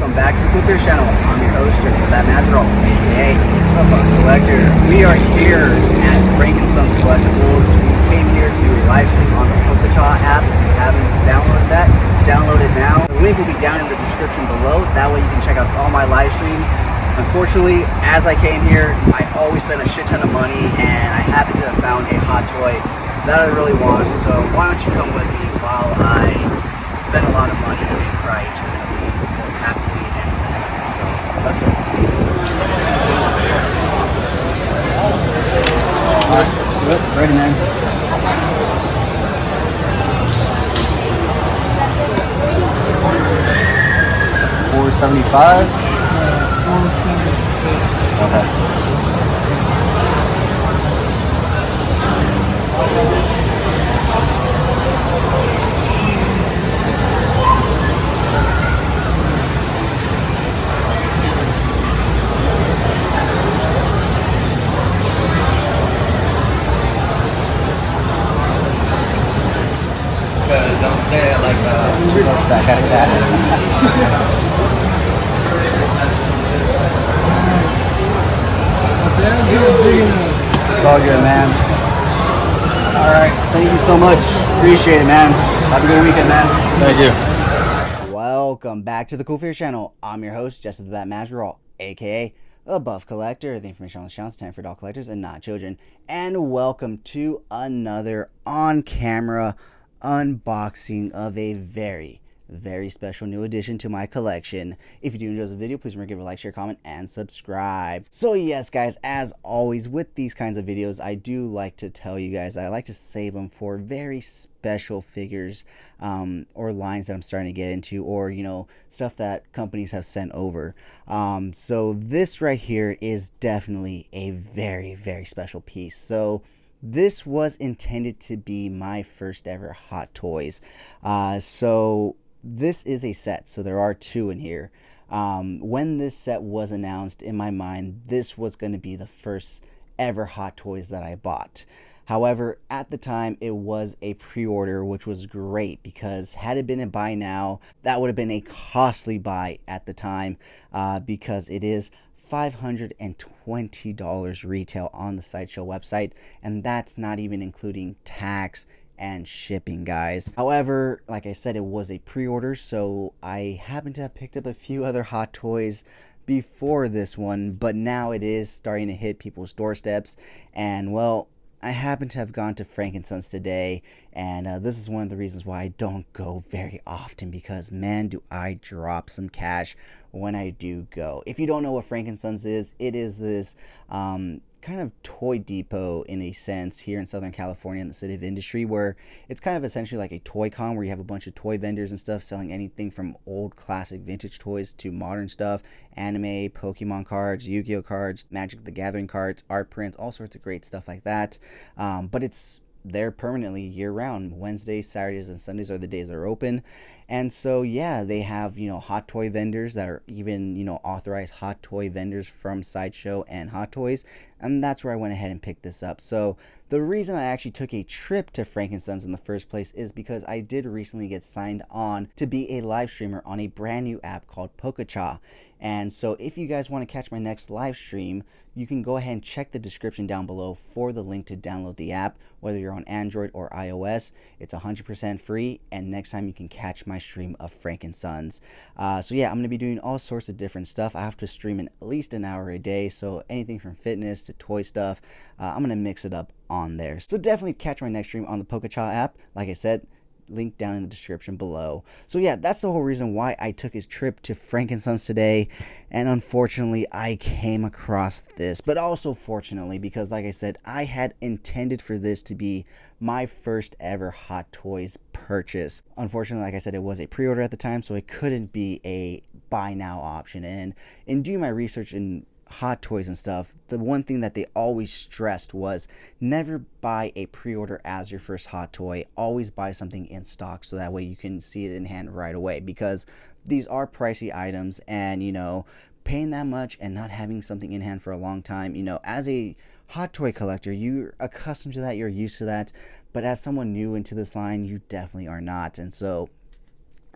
welcome back to the CoolFigurez channel. I'm your host, Justin the Bat Madrigal, aka the Buff Collector. We are here at Frankenstein's Collectibles. We came here to live stream on the Pokechaw app. If you haven't downloaded that, download it now. The link will be down in the description below. That way you can check out all my live streams. Unfortunately, as I came here, I always spend a shit ton of money, and I happen to have found a hot toy that I really want. So why don't you come with me while I spend a lot of money and cry eternally, both happily and sadly. So let's go. Alright, ready, man. $475. Okay. Don't say it like $2 back out of that. It's all good, man. Alright, thank you so much. Appreciate it, man. Have a good weekend, man. Thank you. Welcome back to the CoolFigurez channel. I'm your host, Justin the Bat Madrigal, aka the Buff Collector. The information on the channel is intended for adult collectors and not children. And welcome to another on-camera unboxing of a very special new addition to my collection. If you do enjoy the video, please remember to give it a like, share, comment, and subscribe. So yes, guys, as always with these kinds of videos, I do like to tell you guys I like to save them for very special figures or lines that I'm starting to get into, or you know, stuff that companies have sent over. So this right here is definitely a very special piece. So this was intended to be my first ever Hot Toys. So this is a set, so there are two in here. When this set was announced, in my mind, this was going to be the first ever Hot Toys that I bought. However, at the time, it was a pre-order, which was great because had it been a buy now, that would have been a costly buy at the time because it is $520 retail on the Sideshow website, and that's not even including tax and shipping, guys. However, like I said, it was a pre-order, so I happen to have picked up a few other Hot Toys before this one, but now it is starting to hit people's doorsteps, and well, I happen to have gone to Frankenstein's today, and this is one of the reasons why I don't go very often, because man, do I drop some cash when I do go. If you don't know what Frankenstein's is, it is this kind of toy depot in a sense here in Southern California in the City of Industry, where it's kind of essentially like a toy con where you have a bunch of toy vendors and stuff selling anything from old classic vintage toys to modern stuff, anime, Pokemon cards, Yu-Gi-Oh cards, Magic the Gathering cards, art prints, all sorts of great stuff like that. But it's there permanently year-round. Wednesdays, Saturdays, and Sundays are the days they're open. And so yeah, they have, you know, hot toy vendors that are even, you know, authorized hot toy vendors from Sideshow and Hot Toys, and that's where I went ahead and picked this up. So the reason I actually took a trip to Frankenstein's in the first place is because I did recently get signed on to be a live streamer on a brand new app called Pokechaw. And so if you guys want to catch my next live stream, you can go ahead and check the description down below for the link to download the app, whether you're on Android or iOS. It's 100% free, and next time you can catch my stream of Frankenstein's. So yeah, I'm going to be doing all sorts of different stuff. I have to stream in at least an hour a day, so anything from fitness to toy stuff, I'm going to mix it up on there. So definitely catch my next stream on the Pokechaw app. Like I said, link down in the description below. So yeah, that's the whole reason why I took his trip to Frankenstein's today, and unfortunately I came across this, but also fortunately, because like I said, I had intended for this to be my first ever Hot Toys purchase. Unfortunately, like I said, it was a pre-order at the time, so it couldn't be a buy now option. And in doing my research in Hot Toys and stuff, the one thing that they always stressed was never buy a pre-order as your first hot toy. Always buy something in stock, so that way you can see it in hand right away, because these are pricey items, and you know, paying that much and not having something in hand for a long time, you know, as a hot toy collector, you're accustomed to that, you're used to that, but as someone new into this line, you definitely are not. And so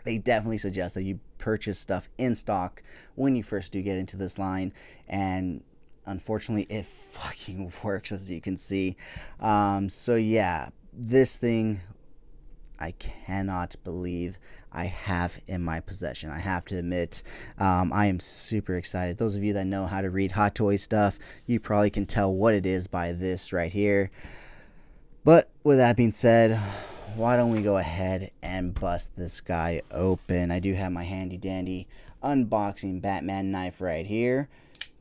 they definitely suggest that you purchase stuff in stock when you first do get into this line, and unfortunately it fucking works, as you can see. So yeah, this thing I cannot believe I have in my possession. I have to admit, I am super excited. Those of you that know how to read Hot Toys stuff, you probably can tell what it is by this right here. But with that being said, why don't we go ahead and bust this guy open? I do have my handy dandy unboxing Batman knife right here.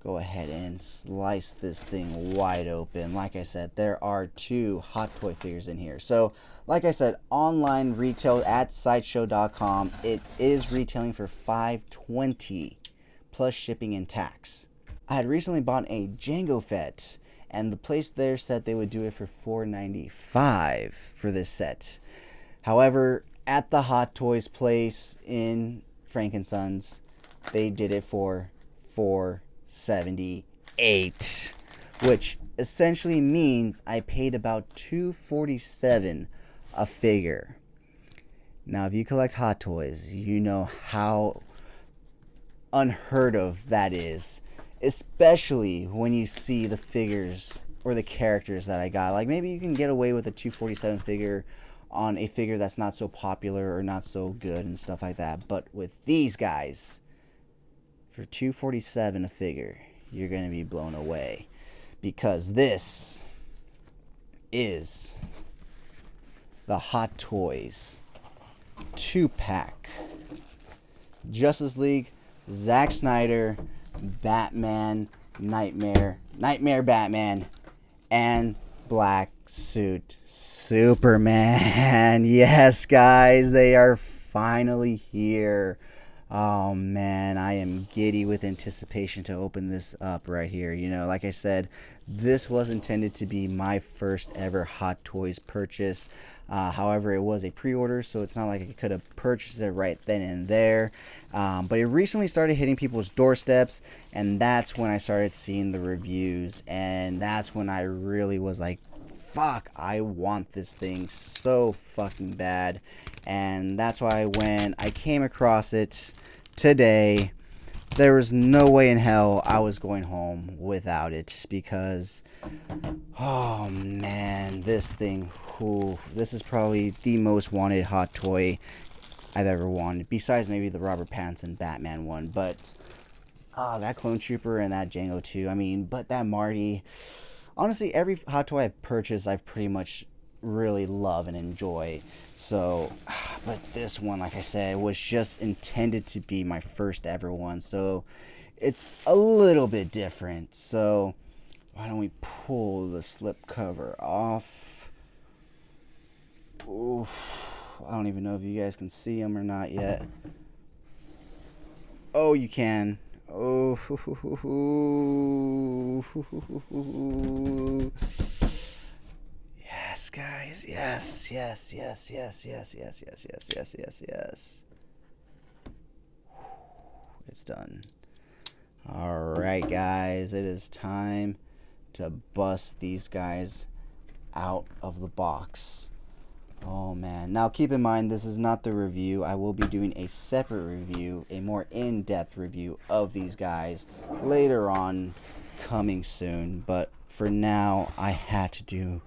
Go ahead and slice this thing wide open. Like I said, there are 2 Hot Toy figures in here. So, like I said, online retail at sideshow.com, it is retailing for $5.20 plus shipping and tax. I had recently bought a Jango Fett, and the place there said they would do it for $4.95 for this set. However, at the Hot Toys place in Frankensons, they did it for $4.78, which essentially means I paid about $2.47 a figure. Now, if you collect Hot Toys, you know how unheard of that is, especially when you see the figures or the characters that I got. Like, maybe you can get away with a $2.47 figure on a figure that's not so popular or not so good and stuff like that, but with these guys, for $2.47 a figure, you're going to be blown away, because this is the Hot Toys 2-pack Justice League Zack Snyder Batman Knightmare Batman and Black Suit Superman. Yes, guys, they are finally here. Oh man, I am giddy with anticipation to open this up right here. You know, like I said, this was intended to be my first ever Hot Toys purchase. However, it was a pre-order, so it's not like I could have purchased it right then and there. But it recently started hitting people's doorsteps, and that's when I started seeing the reviews, and that's when I really was like, fuck, I want this thing so fucking bad. And that's why when I came across it today, there was no way in hell I was going home without it, because oh man, this thing, this is probably the most wanted Hot Toy I've ever wanted, besides maybe the Robert Pattinson Batman one. But that Clone Trooper and that Django too. I mean, but that Marty, honestly, every Hot Toy I've purchased, I've pretty much really love and enjoy. So, but this one, like I said, was just intended to be my first ever one, so it's a little bit different. So why don't we pull the slip cover off? Oof, I don't even know if you guys can see them or not yet. Oh, you can. Oh, yes, guys. Yes. It's done. Alright, guys. It is time to bust these guys out of the box. Oh, man. Now, keep in mind, this is not the review. I will be doing a separate review, a more in-depth review of these guys later on, coming soon. But for now, I had to do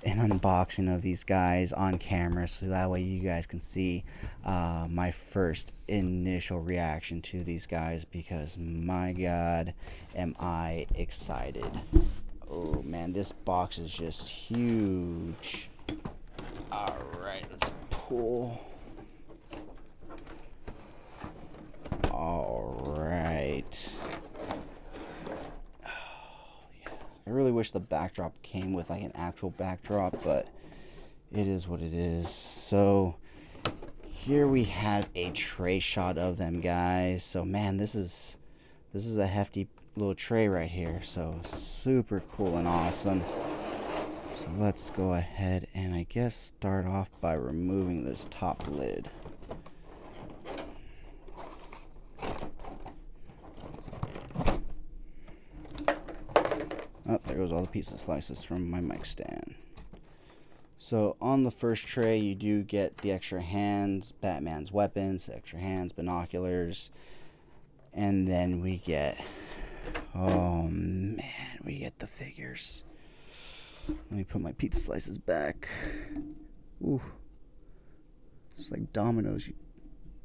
an unboxing of these guys on camera, so that way you guys can see my first initial reaction to these guys, because my god, am I excited. Oh man, this box is just huge. Alright, let's pull. Alright. I really wish the backdrop came with like an actual backdrop, but it is what it is. So here we have a tray shot of them, guys. So man, this is a hefty little tray right here. So super cool and awesome. So let's go ahead and I guess start off by removing this top lid. Oh, there goes all the pizza slices from my mic stand. So on the first tray, you do get the extra hands, Batman's weapons, extra hands, binoculars, and then we get, oh man, we get the figures. Let me put my pizza slices back. Ooh, it's like dominoes. You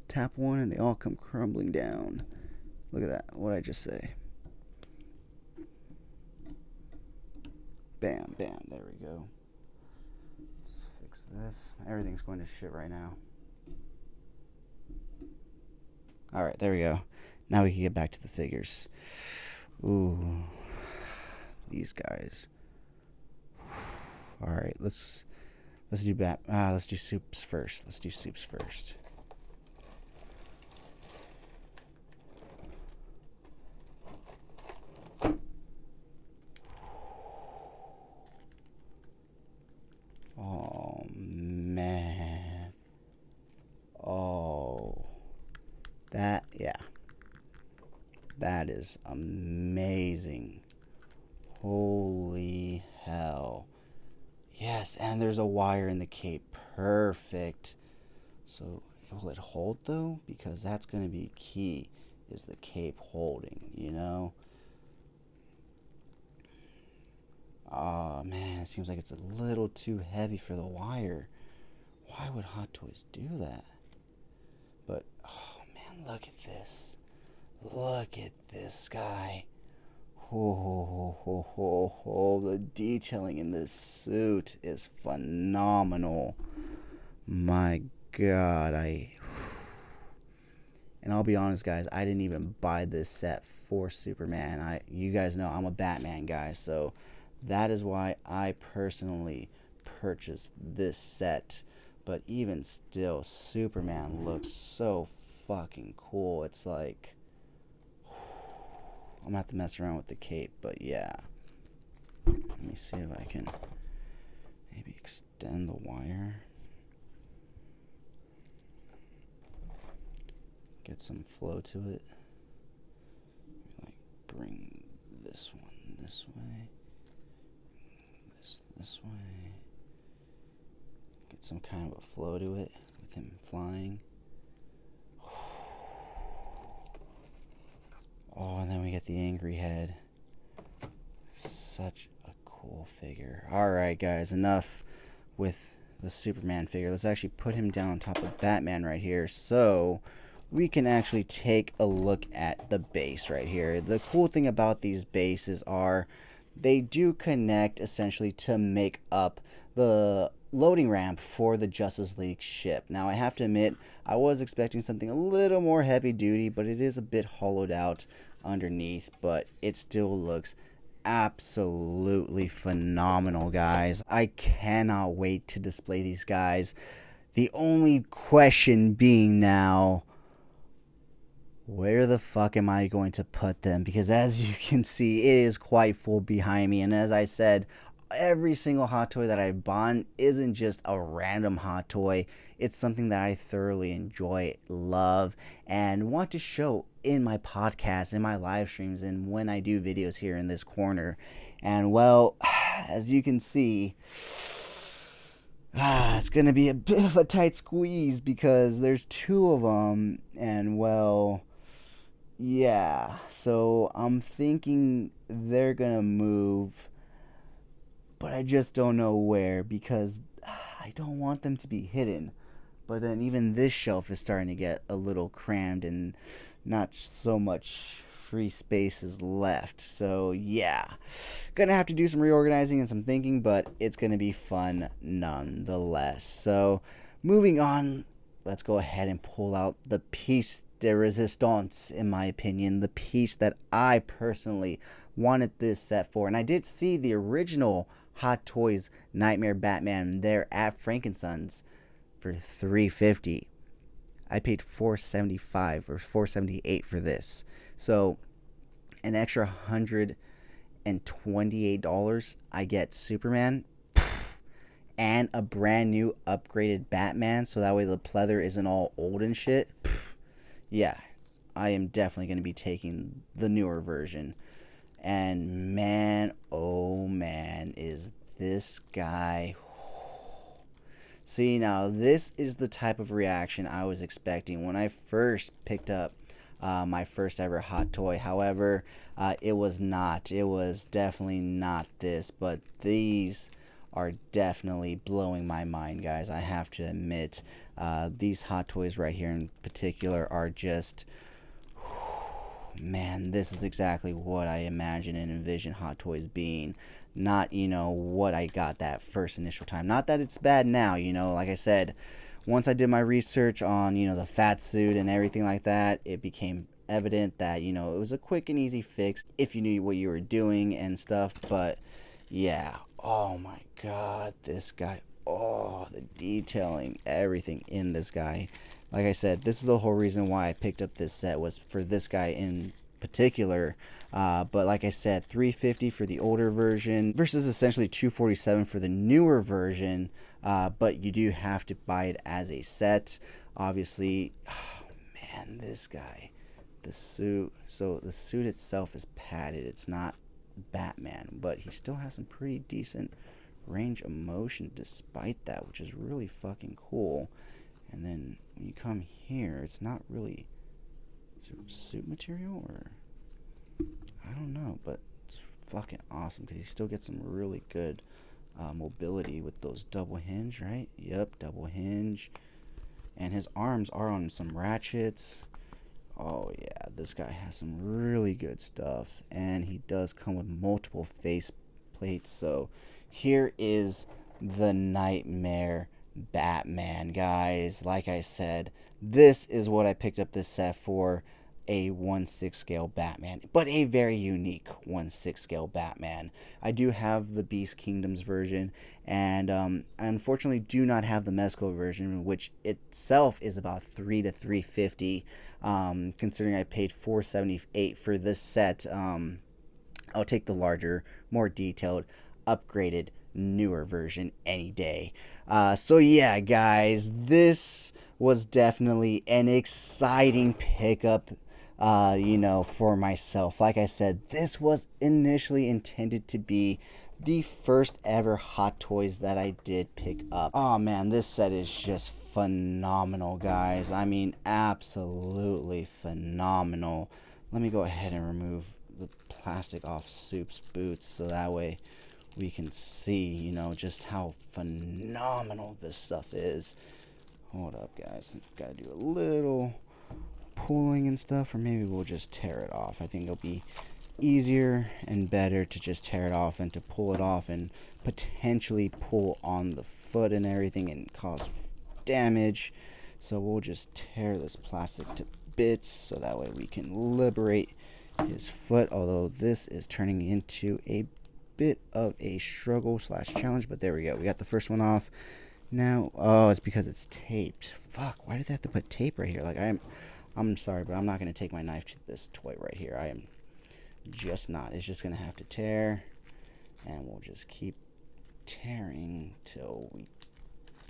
tap one and they all come crumbling down. Look at that. What did I just say? Bam, bam. There we go. Let's fix this. Everything's going to shit right now. Alright, there we go. Now we can get back to the figures. Ooh. These guys. Alright, let's do let's do soups first. Let's do soups first. Oh man. Oh. Yeah. That is amazing. Holy hell. Yes, and there's a wire in the cape. Perfect. So, will it hold though? Because that's going to be key, is the cape holding, you know? Oh man, it seems like it's a little too heavy for the wire. Why would Hot Toys do that? But, oh man, look at this. Look at this guy. Oh, the detailing in this suit is phenomenal. My God, and I'll be honest, guys, I didn't even buy this set for Superman. You guys know I'm a Batman guy, so that is why I personally purchased this set. But even still, Superman looks so fucking cool. It's like, I'm gonna have to mess around with the cape, but yeah. Let me see if I can maybe extend the wire. Get some flow to it. Like bring this one this way. This way. Get some kind of a flow to it with him flying. Oh, and then we get the angry head. Such a cool figure. Alright, guys, enough with the Superman figure. Let's actually put him down on top of Batman right here so we can actually take a look at the base right here. The cool thing about these bases are they do connect essentially to make up the loading ramp for the Justice League ship. Now, I have to admit, I was expecting something a little more heavy duty, but it is a bit hollowed out underneath, but it still looks absolutely phenomenal, guys. I cannot wait to display these guys. The only question being now, where the fuck am I going to put them? Because as you can see, it is quite full behind me. And as I said, every single hot toy that I bought isn't just a random hot toy. It's something that I thoroughly enjoy, love, and want to show in my podcast, in my live streams, and when I do videos here in this corner. And well, as you can see, it's going to be a bit of a tight squeeze because there's two of them. And well, yeah, so I'm thinking they're going to move, but I just don't know where because I don't want them to be hidden. But then even this shelf is starting to get a little crammed and not so much free space is left. So yeah, gonna have to do some reorganizing and some thinking, but it's gonna be fun nonetheless. So moving on, let's go ahead and pull out the piece de resistance, in my opinion, the piece that I personally wanted this set for. And I did see the original Hot Toys Knightmare Batman there at Frankenson's for $350. I paid $475 or $478 for this. So an extra $128, I get Superman and a brand new upgraded Batman, so that way the pleather isn't all old and shit. Yeah, I am definitely going to be taking the newer version. And man, oh man, is this guy See, now this is the type of reaction I was expecting when I first picked up my first ever hot toy. However, it was not. It was definitely not this, but these are definitely blowing my mind, guys. I have to admit, these hot toys right here in particular are just, man, this is exactly what I imagine and envision Hot Toys being. Not, what I got that first initial time. Not that it's bad now, like I said, once I did my research on, the fat suit and everything like that, it became evident that, it was a quick and easy fix if you knew what you were doing and stuff. But yeah, oh my god, this guy, oh, the detailing, everything in this guy. Like I said, this is the whole reason why I picked up this set, was for this guy in particular. But like I said, $350 for the older version versus essentially $247 for the newer version. But you do have to buy it as a set. Obviously, oh man, this guy, the suit. So the suit itself is padded. It's not Batman, but he still has some pretty decent range of motion despite that, which is really fucking cool. And then when you come here, it's not really, is it suit material or I don't know, but it's fucking awesome because he still gets some really good mobility with those double hinge, right? Yep, double hinge. And his arms are on some ratchets. Oh yeah, this guy has some really good stuff, and he does come with multiple face plates. So here is the Knightmare Batman, guys. Like I said, this is what I picked up this set for, a 1/6 scale Batman, but a very unique 1/6 scale Batman. I do have the Beast Kingdoms version, and I unfortunately do not have the Mezco version, which itself is about $300 to $350. Considering I paid $478 for this set, I'll take the larger, more detailed, upgraded, newer version any day. So yeah, guys, this was definitely an exciting pickup, for myself. Like I said, this was initially intended to be the first ever Hot Toys that I did pick up. Oh man, this set is just phenomenal, guys. I mean, absolutely phenomenal. Let me go ahead and remove the plastic off Soup's boots so that way we can see, just how phenomenal this stuff is. Hold up, guys. Gotta do a little pulling and stuff, or maybe we'll just tear it off. I think it'll be easier and better to just tear it off than to pull it off and potentially pull on the foot and everything and cause damage. So we'll just tear this plastic to bits so that way we can liberate his foot, although this is turning into a bit of a struggle slash challenge. But there we go, we got the first one off. Now, oh, it's because it's taped. Fuck, why did they have to put tape right here? Like, I'm sorry, but I'm not going to take my knife to this toy right here. I am just not. It's just going to have to tear, and we'll just keep tearing till we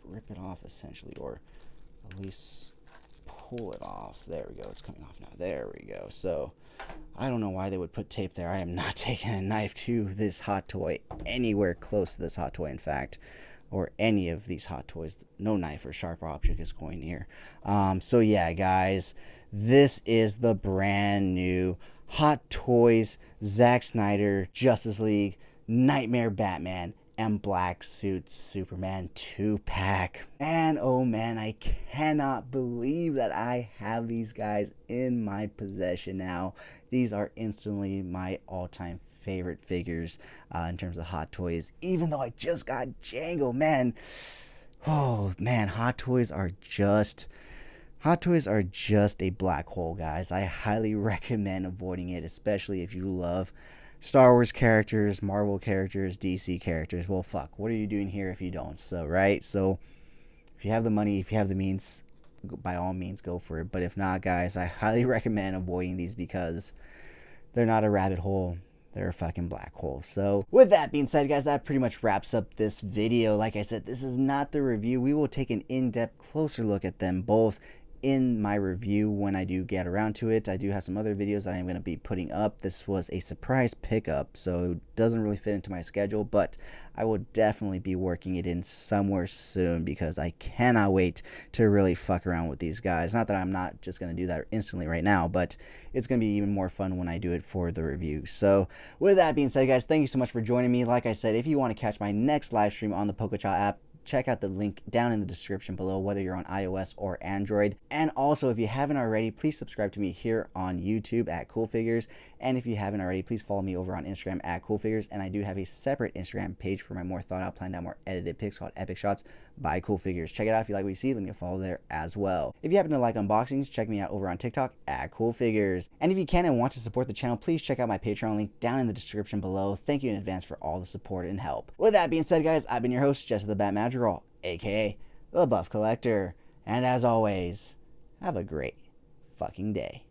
rip it off, essentially, or at least pull it off. There we go. It's coming off now. There we go. So I don't know why they would put tape there. I am not taking a knife to this hot toy, anywhere close to this hot toy, in fact, or any of these hot toys. No knife or sharp object is going near. So yeah, guys, this is the brand new Hot Toys Zack Snyder Justice League Knightmare Batman and Black Suit Superman 2-pack. And oh man, I cannot believe that I have these guys in my possession now. These are instantly my all-time favorite figures in terms of Hot Toys, even though I just got Django, man. Oh man, Hot Toys are just a black hole, guys. I highly recommend avoiding it, especially if you love Star Wars characters, Marvel characters, DC characters. Well, fuck, what are you doing here if you don't? So, right? So, if you have the money, if you have the means, by all means, go for it. But if not, guys, I highly recommend avoiding these because they're not a rabbit hole. They're a fucking black hole. So with that being said, guys, that pretty much wraps up this video. Like I said, this is not the review. We will take an in-depth, closer look at them both in my review when I do get around to it. I do have some other videos that I'm going to be putting up. This was a surprise pickup, so it doesn't really fit into my schedule, but I will definitely be working it in somewhere soon because I cannot wait to really fuck around with these guys. Not that I'm not just going to do that instantly right now, but it's going to be even more fun when I do it for the review. So with that being said, guys, thank you so much for joining me. Like I said, if you want to catch my next live stream on the Pokechaw app, check out the link down in the description below, whether you're on iOS or Android. And also, if you haven't already, please subscribe to me here on YouTube at CoolFigurez. And if you haven't already, please follow me over on Instagram at CoolFigurez. And I do have a separate Instagram page for my more thought out, planned out, more edited pics called Epic Shots by CoolFigurez. Check it out if you like what you see. Leave me a follow there as well. If you happen to like unboxings, check me out over on TikTok at CoolFigurez. And if you can and want to support the channel, please check out my Patreon link down in the description below. Thank you in advance for all the support and help. With that being said, guys, I've been your host, Jesse the Bat Madrigal, aka the Buff Collector. And as always, have a great fucking day.